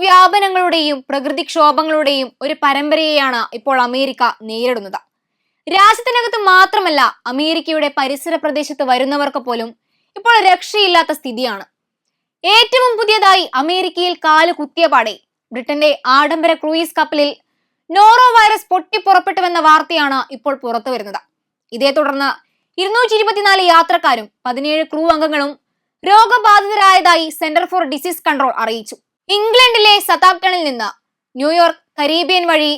രോഗവ്യാപനങ്ങളുടെയും പ്രകൃതിക്ഷോഭങ്ങളുടെയും ഒരു പരമ്പരയെയാണ് ഇപ്പോൾ അമേരിക്ക നേരിടുന്നത്. രാജ്യത്തിനകത്ത് മാത്രമല്ല, അമേരിക്കയുടെ പരിസര പ്രദേശത്ത് വരുന്നവർക്ക് പോലും ഇപ്പോൾ രക്ഷയില്ലാത്ത സ്ഥിതിയാണ്. ഏറ്റവും പുതിയതായി അമേരിക്കയിൽ കാല് കുത്തിയപാടെ ബ്രിട്ടന്റെ ആഡംബര ക്രൂയിസ് കപ്പലിൽ നോറോ വൈറസ് പൊട്ടിപ്പുറപ്പെട്ടുവെന്ന വാർത്തയാണ് ഇപ്പോൾ പുറത്തു വരുന്നത്. ഇതേ തുടർന്ന് 224 യാത്രക്കാരും 17 ക്രൂ അംഗങ്ങളും രോഗബാധിതരായതായി സെന്റർ ഫോർ ഡിസീസ് കൺട്രോൾ അറിയിച്ചു. ഇംഗ്ലണ്ടിലെ സതാംപ്ടണിൽ നിന്ന് ന്യൂയോർക്ക് കരീബിയൻ വഴി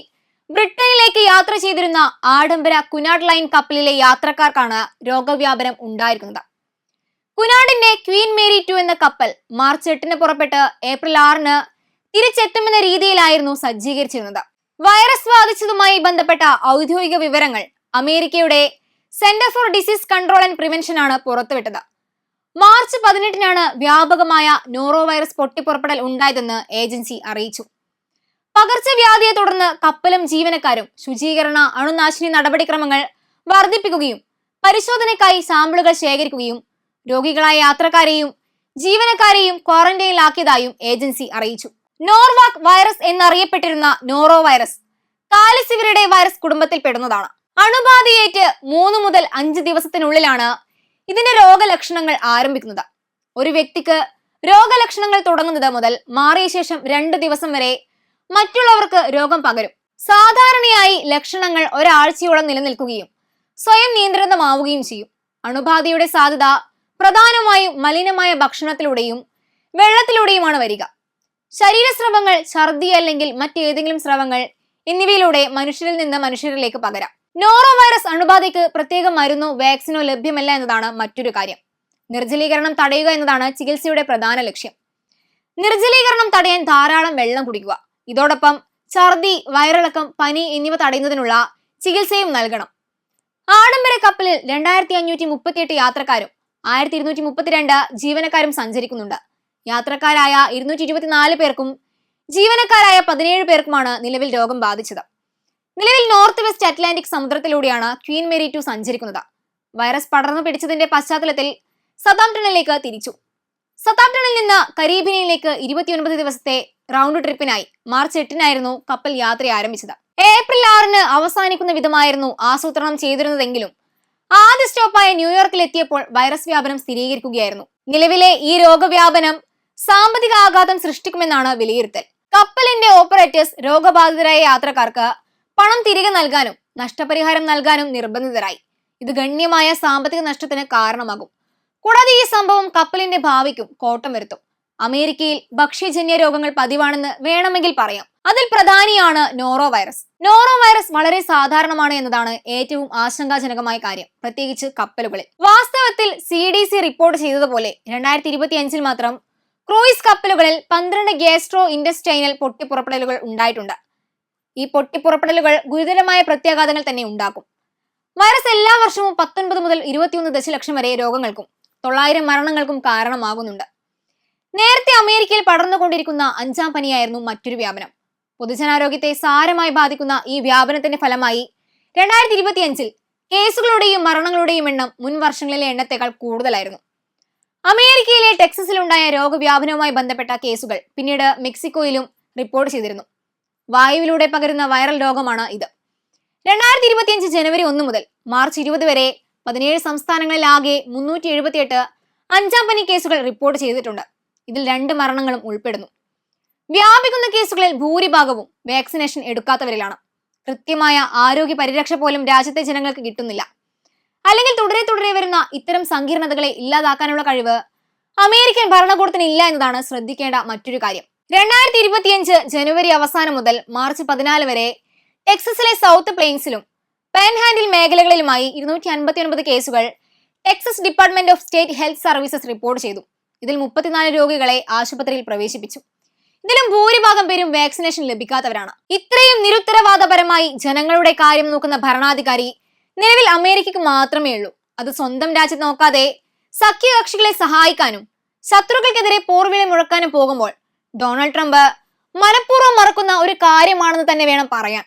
ബ്രിട്ടനിലേക്ക് യാത്ര ചെയ്തിരുന്ന ആഡംബര കുനാഡ് ലൈൻ കപ്പലിലെ യാത്രക്കാർക്കാണ് രോഗവ്യാപനം ഉണ്ടായിരിക്കുന്നത്. കുനാഡിന്റെ ക്വീൻ മേരി 2 എന്ന കപ്പൽ മാർച്ച് 8-ന് പുറപ്പെട്ട് ഏപ്രിൽ 6-ന് തിരിച്ചെത്തുമെന്ന രീതിയിലായിരുന്നു സജ്ജീകരിച്ചിരുന്നത്. വൈറസ് ബാധിച്ചതുമായി ബന്ധപ്പെട്ട ഔദ്യോഗിക വിവരങ്ങൾ അമേരിക്കയുടെ centre for disease control and prevention ആണ് പുറത്തുവിട്ടത്. മാർച്ച് 18-നാണ് വ്യാപകമായ നോറോ വൈറസ് പൊട്ടിപ്പുറപ്പെടൽ ഉണ്ടായതെന്ന് ഏജൻസി അറിയിച്ചു. പകർച്ചവ്യാധിയെ തുടർന്ന് കപ്പലും ജീവനക്കാരും ശുചീകരണ അണുനാശിനി നടപടിക്രമങ്ങൾ വർദ്ധിപ്പിക്കുകയും പരിശോധനയ്ക്കായി സാമ്പിളുകൾ ശേഖരിക്കുകയും രോഗികളായ യാത്രക്കാരെയും ജീവനക്കാരെയും ക്വാറന്റൈനിലാക്കിയതായും ഏജൻസി അറിയിച്ചു. നോർവാക് വൈറസ് എന്നറിയപ്പെട്ടിരുന്ന നോറോ വൈറസ് കാലിസിവരിഡെ വൈറസ് കുടുംബത്തിൽപ്പെടുന്നതാണ്. അണുബാധയേറ്റ് 3 മുതൽ 5 ദിവസത്തിനുള്ളിലാണ് ഇതിന്റെ രോഗലക്ഷണങ്ങൾ ആരംഭിക്കുന്നത്. ഒരു വ്യക്തിക്ക് രോഗലക്ഷണങ്ങൾ തുടങ്ങുന്നത് മുതൽ മാറിയ ശേഷം 2 ദിവസം വരെ മറ്റുള്ളവർക്ക് രോഗം പകരും. സാധാരണയായി ലക്ഷണങ്ങൾ ഒരാഴ്ചയോളം നിലനിൽക്കുകയും സ്വയം നിയന്ത്രിതമാവുകയും ചെയ്യും. അണുബാധയുടെ സാധ്യത പ്രധാനമായും മലിനമായ ഭക്ഷണത്തിലൂടെയും വെള്ളത്തിലൂടെയുമാണ് വരിക. ശരീരസ്രവങ്ങൾ, ഛർദി അല്ലെങ്കിൽ മറ്റേതെങ്കിലും സ്രവങ്ങൾ എന്നിവയിലൂടെ മനുഷ്യരിൽ നിന്ന് മനുഷ്യരിലേക്ക് പകരാം. നോറോ വൈറസ് അണുബാധയ്ക്ക് പ്രത്യേക മരുന്നോ വാക്സിനോ ലഭ്യമല്ല എന്നതാണ് മറ്റൊരു കാര്യം. നിർജ്ജലീകരണം തടയുക എന്നതാണ് ചികിത്സയുടെ പ്രധാന ലക്ഷ്യം. നിർജ്ജലീകരണം തടയാൻ ധാരാളം വെള്ളം കുടിക്കുക. ഇതോടൊപ്പം ഛർദി, വയറിളക്കം, പനി എന്നിവ തടയുന്നതിനുള്ള ചികിത്സയും നൽകണം. ആഡംബര കപ്പലിൽ 2538 യാത്രക്കാരും 1232 ജീവനക്കാരും സഞ്ചരിക്കുന്നുണ്ട്. യാത്രക്കാരായ 224 പേർക്കും ജീവനക്കാരായ 17 പേർക്കുമാണ് നിലവിൽ രോഗം ബാധിച്ചത്. നിലവിൽ നോർത്ത് വെസ്റ്റ് അറ്റ്ലാന്റിക് സമുദ്രത്തിലൂടെയാണ് ക്വീൻ മേരി 2 സഞ്ചരിക്കുന്നത്. വൈറസ് പടർന്നു പിടിച്ചതിന്റെ പശ്ചാത്തലത്തിൽ സതാംപ്ടണിലേക്ക് തിരിച്ചു. സതാംപ്ടണിൽ നിന്ന് കരീബിയനിലേക്ക് 29 ദിവസത്തെ റൗണ്ട് ട്രിപ്പിനായി മാർച്ച് 8-നായിരുന്നു കപ്പൽ യാത്ര ആരംഭിച്ചത്. ഏപ്രിൽ 6-ന് അവസാനിക്കുന്ന വിധമായിരുന്നു ആസൂത്രണം ചെയ്തിരുന്നതെങ്കിലും ആദ്യ സ്റ്റോപ്പായ ന്യൂയോർക്കിൽ എത്തിയപ്പോൾ വൈറസ് വ്യാപനം സ്ഥിരീകരിക്കുകയായിരുന്നു. നിലവിലെ ഈ രോഗവ്യാപനം സാമ്പത്തിക ആഘാതം സൃഷ്ടിക്കുമെന്നാണ് വിലയിരുത്തൽ. കപ്പലിന്റെ ഓപ്പറേറ്റേഴ്സ് രോഗബാധിതരായ യാത്രക്കാർക്ക് പണം തിരികെ നൽകാനും നഷ്ടപരിഹാരം നൽകാനും നിർബന്ധിതരായി. ഇത് ഗണ്യമായ സാമ്പത്തിക നഷ്ടത്തിന് കാരണമാകും. കൂടാതെ ഈ സംഭവം കപ്പലിന്റെ ഭാവിക്കും കോട്ടം വരുത്തും. അമേരിക്കയിൽ ഭക്ഷ്യജന്യ രോഗങ്ങൾ പതിവാണെന്ന് വേണമെങ്കിൽ പറയാം. അതിൽ പ്രധാനിയാണ് നോറോ വൈറസ്. നോറോ വൈറസ് വളരെ സാധാരണമാണ് എന്നതാണ് ഏറ്റവും ആശങ്കാജനകമായ കാര്യം, പ്രത്യേകിച്ച് കപ്പലുകളിൽ. വാസ്തവത്തിൽ CDC റിപ്പോർട്ട് ചെയ്തതുപോലെ 2025-ൽ മാത്രം ക്രൂയിസ് കപ്പലുകളിൽ 12 ഗ്യാസ്ട്രോ ഇൻഡസ്റ്റൈനൽ പൊട്ടിപ്പുറപ്പെടലുകൾ ഉണ്ടായിട്ടുണ്ട്. ഈ പൊട്ടിപ്പുറപ്പെടലുകൾ ഗുരുതരമായ പ്രത്യാഘാതങ്ങൾ തന്നെ ഉണ്ടാക്കും. വൈറസ് എല്ലാ വർഷവും 19 മുതൽ 21 ദശലക്ഷം വരെ രോഗങ്ങൾക്കും 900 മരണങ്ങൾക്കും കാരണമാകുന്നുണ്ട്. നേരത്തെ അമേരിക്കയിൽ പടർന്നുകൊണ്ടിരിക്കുന്ന 5-ാം പനിയായിരുന്നു മറ്റൊരു വ്യാപനം. പൊതുജനാരോഗ്യത്തെ സാരമായി ബാധിക്കുന്ന ഈ വ്യാപനത്തിന്റെ ഫലമായി 2025-ൽ കേസുകളുടെയും മരണങ്ങളുടെയും എണ്ണം മുൻ വർഷങ്ങളിലെ എണ്ണത്തേക്കാൾ കൂടുതലായിരുന്നു. അമേരിക്കയിലെ ടെക്സസിലുണ്ടായ രോഗവ്യാപനവുമായി ബന്ധപ്പെട്ട കേസുകൾ പിന്നീട് മെക്സിക്കോയിലും റിപ്പോർട്ട് ചെയ്തിരുന്നു. വായുവിലൂടെ പകരുന്ന വൈറൽ രോഗമാണ് ഇത്. 2025 ജനുവരി 1 മുതൽ മാർച്ച് 20 വരെ 17 സംസ്ഥാനങ്ങളിൽ ആകെ 378 5-ാം പനി കേസുകൾ റിപ്പോർട്ട് ചെയ്തിട്ടുണ്ട്. ഇതിൽ 2 മരണങ്ങളും ഉൾപ്പെടുന്നു. വ്യാപിക്കുന്ന കേസുകളിൽ ഭൂരിഭാഗവും വാക്സിനേഷൻ എടുക്കാത്തവരിലാണ്. കൃത്യമായ ആരോഗ്യ പരിരക്ഷ പോലും രാജ്യത്തെ ജനങ്ങൾക്ക് കിട്ടുന്നില്ല. അല്ലെങ്കിൽ തുടരെ വരുന്ന ഇത്തരം സങ്കീർണതകളെ ഇല്ലാതാക്കാനുള്ള കഴിവ് അമേരിക്കൻ ഭരണകൂടത്തിന് ഇല്ല എന്നതാണ് ശ്രദ്ധിക്കേണ്ട മറ്റൊരു കാര്യം. 2025 ജനുവരി അവസാനം മുതൽ മാർച്ച് 14 വരെ ടെക്സസിലെ സൗത്ത് പ്ലെയിൻസിലും പാൻഹാൻഡിൽ മേഖലകളിലുമായി 259 കേസുകൾ Texas department of state health services report ചെയ്തു. ഇതിൽ 34 രോഗികളെ ആശുപത്രിയിൽ പ്രവേശിപ്പിച്ചു. ഇതിലും ഭൂരിഭാഗം പേരും വാക്സിനേഷൻ ലഭിക്കാത്തവരാണ്. ഇത്രയും നിരുത്തരവാദപരമായി ജനങ്ങളുടെ കാര്യം നോക്കുന്ന ഭരണാധികാരി നിലവിൽ അമേരിക്കയ്ക്ക് മാത്രമേ ഉള്ളൂ. അത് സ്വന്തം രാജ്യത്ത് നോക്കാതെ സഖ്യകക്ഷികളെ സഹായിക്കാനും ശത്രുക്കൾക്കെതിരെ പോർവിളി മുഴക്കാനും പോകുമ്പോൾ ഡൊണാൾഡ് ട്രംപ് മനഃപൂർവ്വം മറക്കുന്ന ഒരു കാര്യമാണെന്ന് തന്നെ വേണം പറയാൻ.